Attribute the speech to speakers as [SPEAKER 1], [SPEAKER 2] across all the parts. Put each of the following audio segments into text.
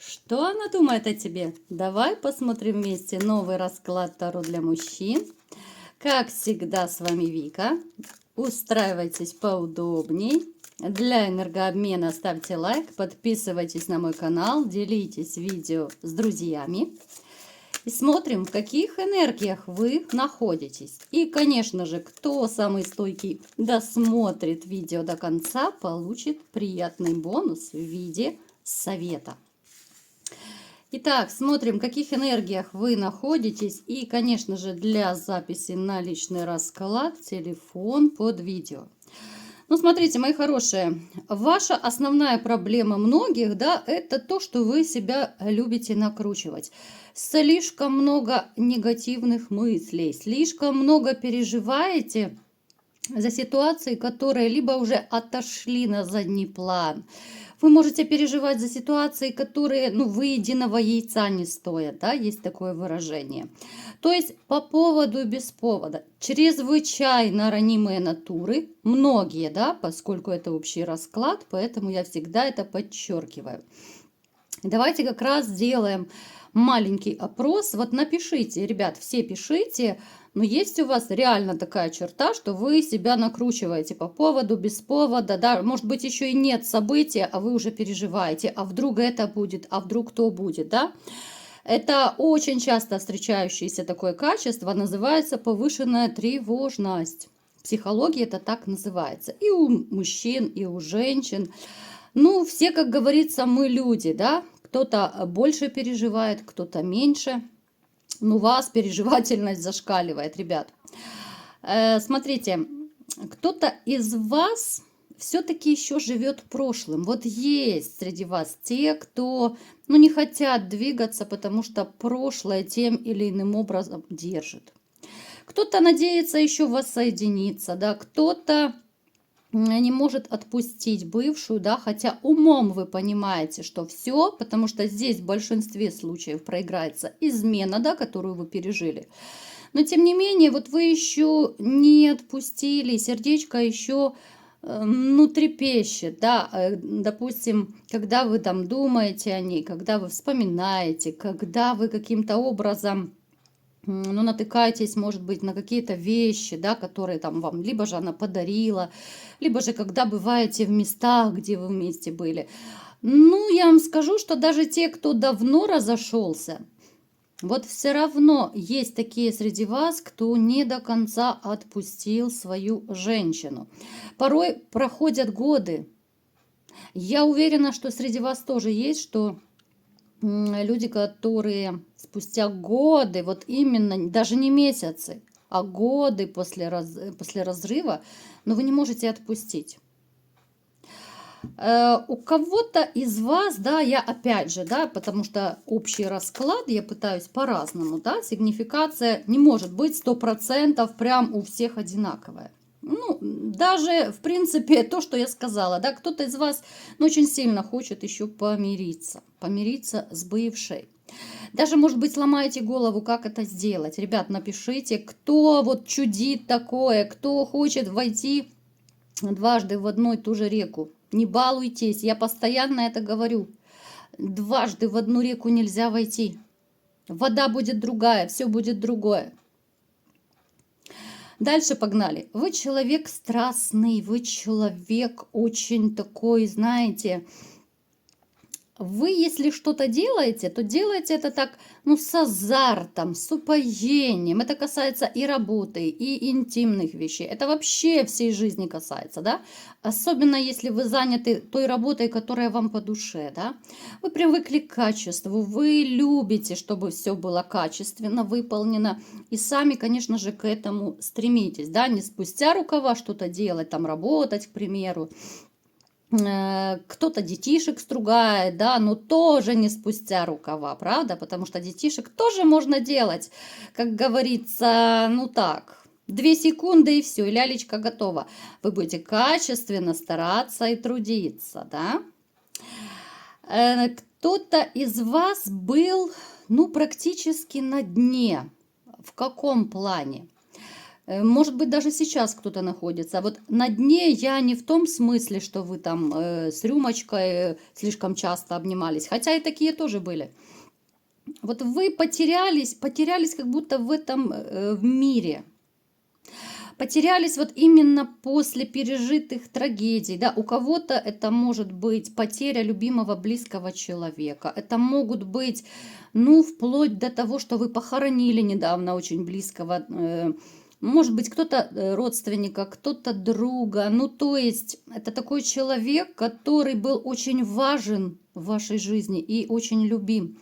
[SPEAKER 1] Что она думает о тебе? Давай посмотрим вместе новый расклад Таро для мужчин. Как всегда, с вами Вика. Устраивайтесь поудобней. Для энергообмена ставьте лайк, подписывайтесь на мой канал, делитесь видео с друзьями. И смотрим, в каких энергиях вы находитесь. И, конечно же, кто самый стойкий досмотрит видео до конца, получит приятный бонус в виде совета. Итак, смотрим, в каких энергиях вы находитесь. И, конечно же, для записи на личный расклад телефон под видео. Ну, смотрите, мои хорошие, ваша основная проблема многих, да, это то, что вы себя любите накручивать. Слишком много негативных мыслей, слишком много переживаете за ситуации, которые либо уже отошли на задний план. Вы можете переживать за ситуации, которые, выеденного яйца не стоят, да, есть такое выражение. То есть по поводу и без повода. Чрезвычайно ранимые натуры, многие, да, поскольку это общий расклад, поэтому я всегда это подчеркиваю. Давайте как раз сделаем маленький опрос. Вот напишите, ребят, все пишите, но есть у вас реально такая черта, что вы себя накручиваете по поводу, без повода, да, может быть еще и нет события, а вы уже переживаете, а вдруг это будет, а вдруг то будет, да. Это очень часто встречающееся такое качество, называется повышенная тревожность. В психологии это так называется. И у мужчин, и у женщин. Ну, все, как говорится, мы люди, да. Кто-то больше переживает, кто-то меньше. Ну, у вас переживательность зашкаливает, ребят. Смотрите, кто-то из вас все-таки еще живет прошлым. Вот есть среди вас те, кто не хотят двигаться, потому что прошлое тем или иным образом держит. Кто-то надеется еще воссоединиться, да, кто-то не может отпустить бывшую, да, хотя умом вы понимаете, что все, потому что здесь в большинстве случаев проиграется измена, да, которую вы пережили. Но тем не менее, вот вы еще не отпустили, сердечко еще трепещет, да, допустим, когда вы там думаете о ней, когда вы вспоминаете, когда вы каким-то образом натыкаетесь, может быть, на какие-то вещи, да, которые там вам, либо же она подарила, либо же когда бываете в местах, где вы вместе были. Ну, я вам скажу, что даже те, кто давно разошелся, вот все равно есть такие среди вас, кто не до конца отпустил свою женщину. Порой проходят годы. Я уверена, что среди вас тоже есть, что люди, которые спустя годы, вот именно, даже не месяцы, а годы после разрыва, но вы не можете отпустить. У кого-то из вас, да, я опять же, да, потому что общий расклад я пытаюсь по-разному, да, сигнификация не может быть 100% прям у всех одинаковая. Ну, даже, в принципе, то, что я сказала, да, кто-то из вас очень сильно хочет еще помириться с бывшей. Даже, может быть, сломаете голову, как это сделать. Ребят, напишите, кто вот чудит такое, кто хочет войти дважды в одну и ту же реку. Не балуйтесь, я постоянно это говорю. Дважды в одну реку нельзя войти. Вода будет другая, все будет другое. Дальше погнали. Вы человек страстный, вы человек очень такой, знаете, вы, если что-то делаете, то делаете это так, с азартом, с упоением. Это касается и работы, и интимных вещей. Это вообще всей жизни касается, да? Особенно, если вы заняты той работой, которая вам по душе, да? Вы привыкли к качеству, вы любите, чтобы все было качественно выполнено. И сами, конечно же, к этому стремитесь, да? Не спустя рукава что-то делать, там работать, к примеру. Кто-то детишек стругает, да, но тоже не спустя рукава, правда? Потому что детишек тоже можно делать, как говорится, 2 секунды и все, и лялечка готова. Вы будете качественно стараться и трудиться, да? Кто-то из вас был, практически на дне. В каком плане? Может быть, даже сейчас кто-то находится. Вот на дне я не в том смысле, что вы там с рюмочкой слишком часто обнимались, хотя и такие тоже были. Вот вы потерялись как будто в этом в мире. Потерялись вот именно после пережитых трагедий, да, у кого-то это может быть потеря любимого близкого человека, это могут быть, ну, вплоть до того, что вы похоронили недавно очень близкого, может быть, кто-то родственника, кто-то друга, ну, то есть это такой человек, который был очень важен в вашей жизни и очень любим.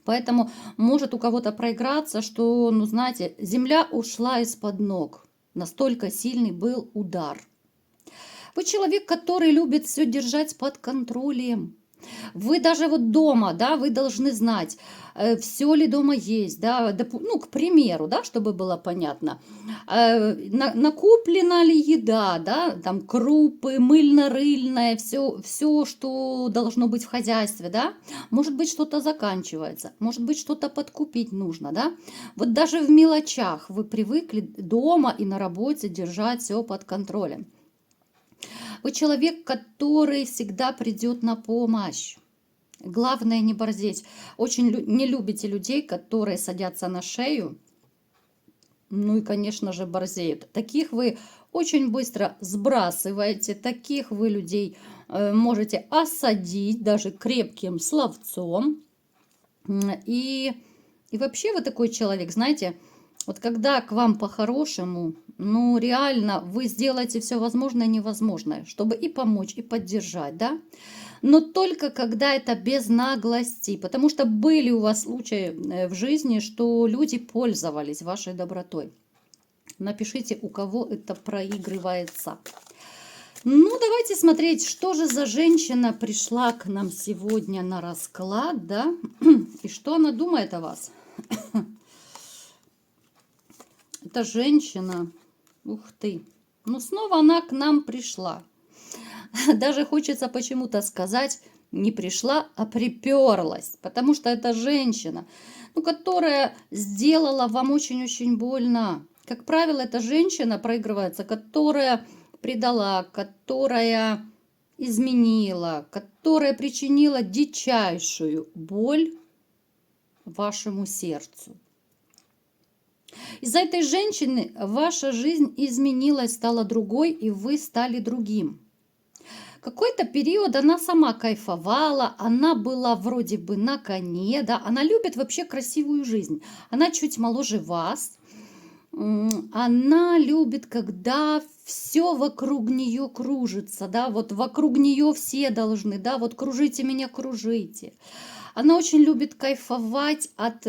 [SPEAKER 1] Поэтому может у кого-то проиграться, что, ну, знаете, земля ушла из-под ног. Настолько сильный был удар. Вы человек, который любит все держать под контролем. Вы даже вот дома, да, вы должны знать, все ли дома есть, да, ну, к примеру, да, чтобы было понятно, накоплена ли еда, да, там крупы, мыльно-рыльное, все, что должно быть в хозяйстве, да, может быть, что-то заканчивается, может быть, что-то подкупить нужно, да, вот даже в мелочах вы привыкли дома и на работе держать все под контролем. Вы человек, который всегда придет на помощь. Главное не борзеть. Очень не любите людей, которые садятся на шею, ну и, конечно же, борзеют. Таких вы очень быстро сбрасываете, таких вы людей можете осадить даже крепким словцом. И вообще вы такой человек, знаете, вот когда к вам по-хорошему, ну реально вы сделаете все возможное и невозможное, чтобы и помочь, и поддержать, да? Но только когда это без наглости, потому что были у вас случаи в жизни, что люди пользовались вашей добротой. Напишите, у кого это проигрывается. Ну, давайте смотреть, что же за женщина пришла к нам сегодня на расклад, да? И что она думает о вас. Это женщина, ух ты, ну снова она к нам пришла. Даже хочется почему-то сказать, не пришла, а приперлась, потому что это женщина, ну, которая сделала вам очень-очень больно. Как правило, эта женщина проигрывается, которая предала, которая изменила, которая причинила дичайшую боль вашему сердцу. Из-за этой женщины ваша жизнь изменилась, стала другой, и вы стали другим. Какой-то период она сама кайфовала, она была вроде бы на коне, да, она любит вообще красивую жизнь. Она чуть моложе вас, она любит, когда все вокруг нее кружится, да, вот вокруг нее все должны, да, вот кружите меня, кружите. Она очень любит кайфовать от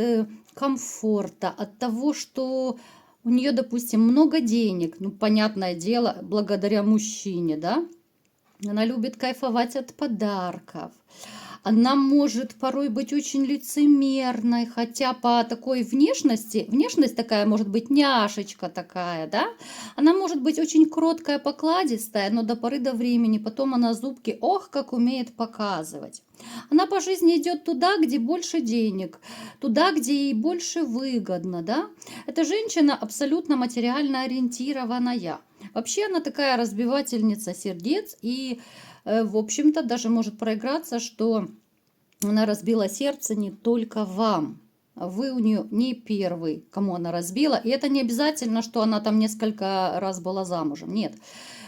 [SPEAKER 1] комфорта, от того, что у нее, допустим, много денег, ну, понятное дело, благодаря мужчине, да. Она любит кайфовать от подарков. Она может порой быть очень лицемерной, хотя по такой внешности, внешность такая может быть няшечка такая, да, она может быть очень кроткая, покладистая, но до поры до времени, потом она зубки, ох, как умеет показывать. Она по жизни идет туда, где больше денег, туда, где ей больше выгодно, да. Эта женщина абсолютно материально ориентированная. Вообще она такая разбивательница сердец и, в общем-то, даже может проиграться, что она разбила сердце не только вам. Вы у нее не первый, кому она разбила. И это не обязательно, что она там несколько раз была замужем. Нет.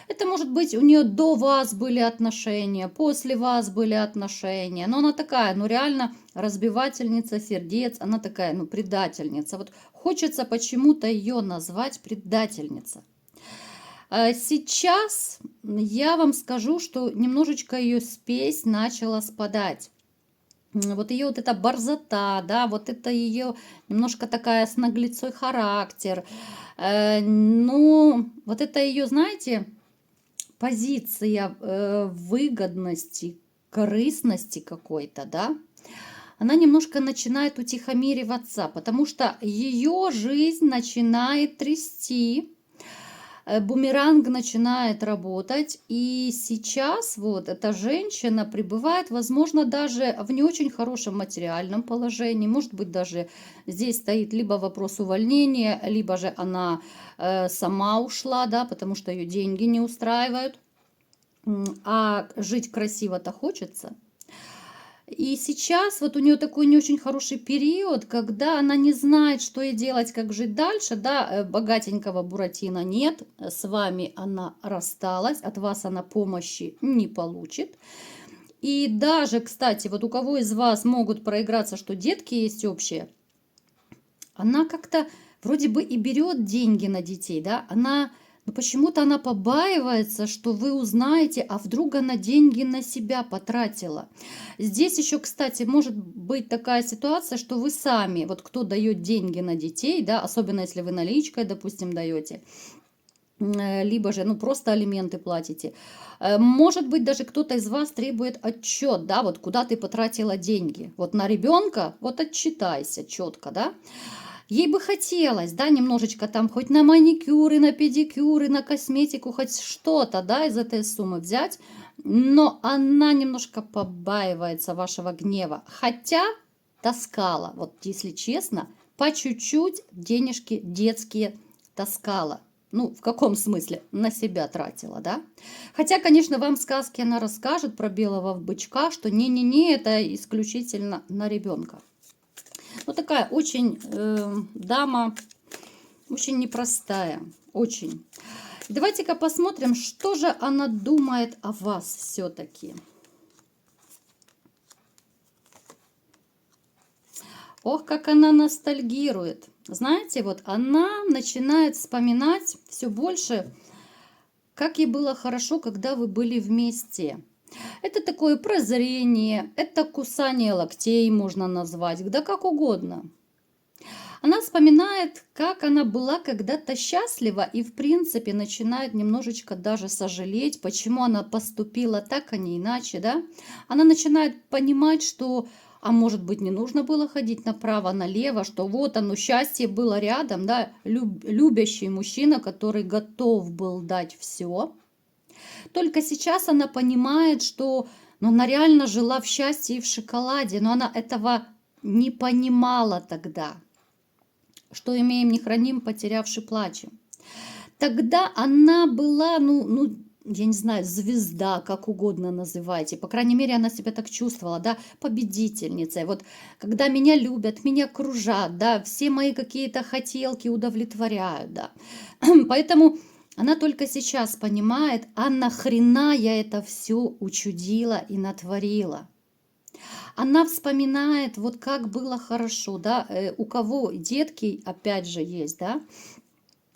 [SPEAKER 1] Это может быть у нее до вас были отношения, после вас были отношения. Но она такая, ну реально разбивательница сердец, она такая, ну предательница. Вот хочется почему-то ее назвать предательница. Сейчас я вам скажу, что немножечко ее спесь начала спадать. Вот ее вот эта борзота, да, вот это ее немножко такая с наглецой характер. Ну, вот это ее, знаете, позиция выгодности, корыстности какой-то, да, она немножко начинает утихомириваться, потому что ее жизнь начинает трясти. бумеранг начинает работать, и сейчас вот эта женщина пребывает, возможно, даже в не очень хорошем материальном положении, может быть, даже здесь стоит либо вопрос увольнения, либо же она сама ушла, да, потому что ее деньги не устраивают, а жить красиво-то хочется. И сейчас вот у нее такой не очень хороший период, когда она не знает, что ей делать, как жить дальше, да, богатенького Буратино нет, с вами она рассталась, от вас она помощи не получит. И даже, кстати, вот у кого из вас могут проиграться, что детки есть общие, она как-то вроде бы и берет деньги на детей, да, но почему-то она побаивается, что вы узнаете, а вдруг она деньги на себя потратила. Здесь еще, кстати, может быть такая ситуация, что вы сами, вот кто дает деньги на детей, да, особенно если вы наличкой, допустим, даете, либо же, ну, просто алименты платите. Может быть, даже кто-то из вас требует отчет, да, вот куда ты потратила деньги. Вот на ребенка, вот отчитайся четко, да. Ей бы хотелось, да, немножечко там хоть на маникюры, на педикюры, на косметику, хоть что-то, да, из этой суммы взять, но она немножко побаивается вашего гнева, хотя таскала, вот если честно, по чуть-чуть денежки детские таскала. Ну, в каком смысле? На себя тратила, да? Хотя, конечно, вам сказки она расскажет про белого бычка, что не-не-не, это исключительно на ребенка. Вот такая очень дама, очень непростая, очень. Давайте-ка посмотрим, что же она думает о вас все-таки. Ох, как она ностальгирует. Знаете, вот она начинает вспоминать все больше, как ей было хорошо, когда вы были вместе. Это такое прозрение, это кусание локтей можно назвать, да как угодно. Она вспоминает, как она была когда-то счастлива и, в принципе, начинает немножечко даже сожалеть, почему она поступила так, а не иначе, да. Она начинает понимать, что, а может быть, не нужно было ходить направо-налево, что вот оно, счастье было рядом, да, любящий мужчина, который готов был дать все. Только сейчас она понимает, что ну, она реально жила в счастье и в шоколаде, но она этого не понимала тогда. Что имеем, не храним, потерявши плачем. Тогда она была, я не знаю, звезда, как угодно называйте. По крайней мере, она себя так чувствовала, да, победительницей. Вот когда меня любят, меня кружат, да, все мои какие-то хотелки удовлетворяют, да. Поэтому она только сейчас понимает, а нахрена я это все учудила и натворила. Она вспоминает, вот как было хорошо, да, у кого детки, опять же, есть, да,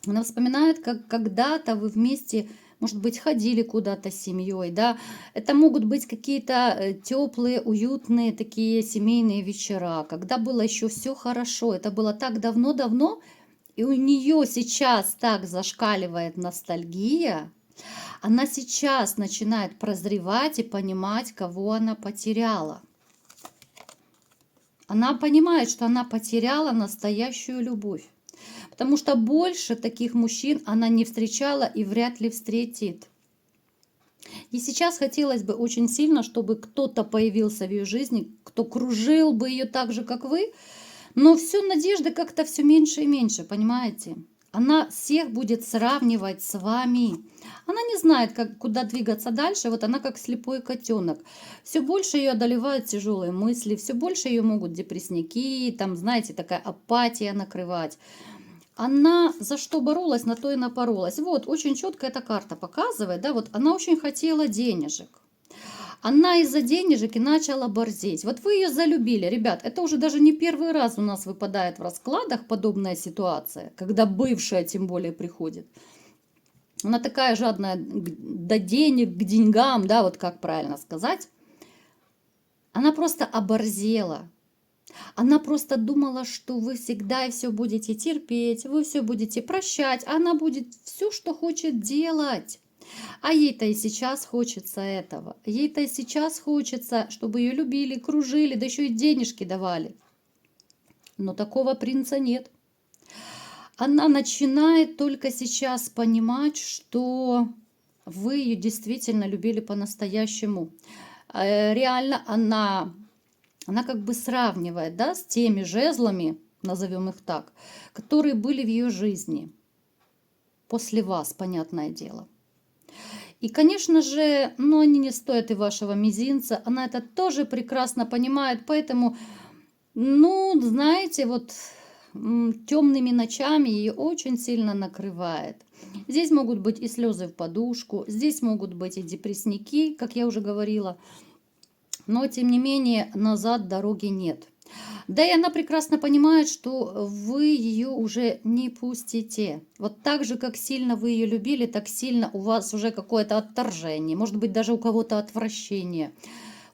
[SPEAKER 1] она вспоминает, как когда-то вы вместе, может быть, ходили куда-то с семьей, да, это могут быть какие-то теплые, уютные такие семейные вечера, когда было еще все хорошо, это было так давно-давно, и у нее сейчас так зашкаливает ностальгия, она сейчас начинает прозревать и понимать, кого она потеряла. Она понимает, что она потеряла настоящую любовь. Потому что больше таких мужчин она не встречала и вряд ли встретит. И сейчас хотелось бы очень сильно, чтобы кто-то появился в ее жизни, кто кружил бы ее так же, как вы. Но все надежды как-то все меньше и меньше, понимаете? Она всех будет сравнивать с вами. Она не знает, куда двигаться дальше. Вот она как слепой котенок. Все больше ее одолевают тяжелые мысли, все больше ее могут депрессники, там, знаете, такая апатия накрывать. Она за что боролась, на то и напоролась. Вот, очень четко эта карта показывает, да, вот она очень хотела денежек. Она из-за денежек и начала борзеть. Вот вы ее залюбили, ребят, это уже даже не первый раз у нас выпадает в раскладах подобная ситуация, когда бывшая тем более приходит. Она такая жадная до денег, к деньгам, да, вот как правильно сказать. Она просто оборзела. Она просто думала, что вы всегда и все будете терпеть, вы все будете прощать, она будет все, что хочет делать. А ей-то и сейчас хочется этого. Ей-то и сейчас хочется, чтобы ее любили, кружили, да еще и денежки давали. Но такого принца нет. Она начинает только сейчас понимать, что вы ее действительно любили по-настоящему. Реально она как бы сравнивает, да, с теми жезлами, назовем их так, которые были в ее жизни. После вас, понятное дело. И, конечно же, ну, они не стоят и вашего мизинца. Она это тоже прекрасно понимает, поэтому, ну, знаете, вот темными ночами ее очень сильно накрывает. Здесь могут быть и слезы в подушку, здесь могут быть и депрессники, как я уже говорила. Но, тем не менее, назад дороги нет. Да и она прекрасно понимает, что вы ее уже не пустите. Вот так же, как сильно вы ее любили, так сильно у вас уже какое-то отторжение, может быть, даже у кого-то отвращение.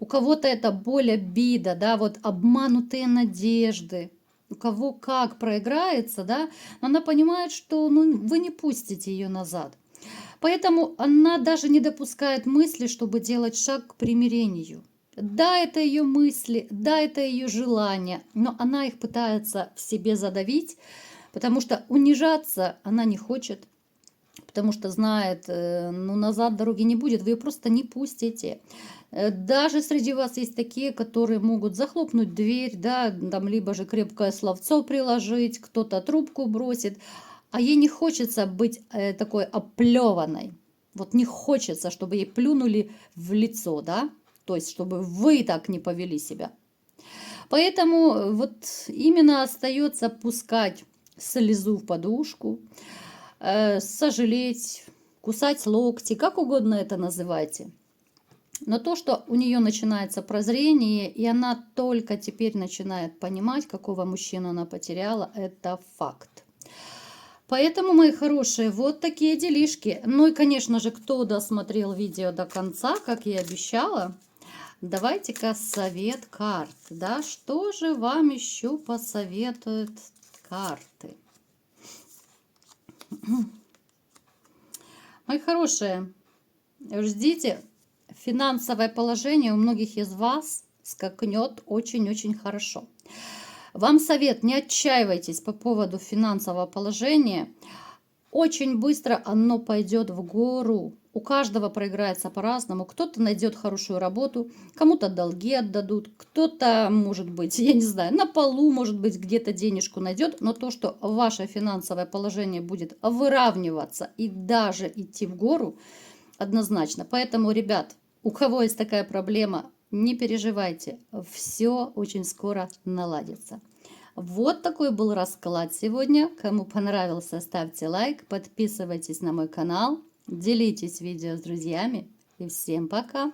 [SPEAKER 1] У кого-то это боль, обида, да, вот обманутые надежды. У кого как проиграется, да, но она понимает, что ну, вы не пустите ее назад. Поэтому она даже не допускает мысли, чтобы делать шаг к примирению. Да, это ее мысли, да, это ее желания, но она их пытается в себе задавить, потому что унижаться она не хочет, потому что знает, ну, назад дороги не будет, вы ее просто не пустите. Даже среди вас есть такие, которые могут захлопнуть дверь, да, там либо же крепкое словцо приложить, кто-то трубку бросит, а ей не хочется быть такой оплеванной. Вот не хочется, чтобы ей плюнули в лицо, да, то есть чтобы вы так не повели себя. Поэтому вот именно остается пускать слезу в подушку, сожалеть, кусать локти, как угодно это называйте. Но то, что у нее начинается прозрение, и она только теперь начинает понимать, какого мужчину она потеряла, это факт. Поэтому, мои хорошие, вот такие делишки. Ну и, конечно же, кто досмотрел видео до конца, как я и обещала, давайте-ка совет карт. Да, что же вам еще посоветуют карты? Мои хорошие, ждите. Финансовое положение у многих из вас скакнет очень-очень хорошо. Вам совет, не отчаивайтесь по поводу финансового положения. Очень быстро оно пойдет в гору. У каждого проиграется по-разному. Кто-то найдет хорошую работу, кому-то долги отдадут, кто-то, может быть, я не знаю, на полу, может быть, где-то денежку найдет. Но то, что ваше финансовое положение будет выравниваться и даже идти в гору, однозначно. Поэтому, ребят, у кого есть такая проблема, не переживайте, все очень скоро наладится. Вот такой был расклад сегодня. Кому понравился, ставьте лайк, подписывайтесь на мой канал, делитесь видео с друзьями и всем пока!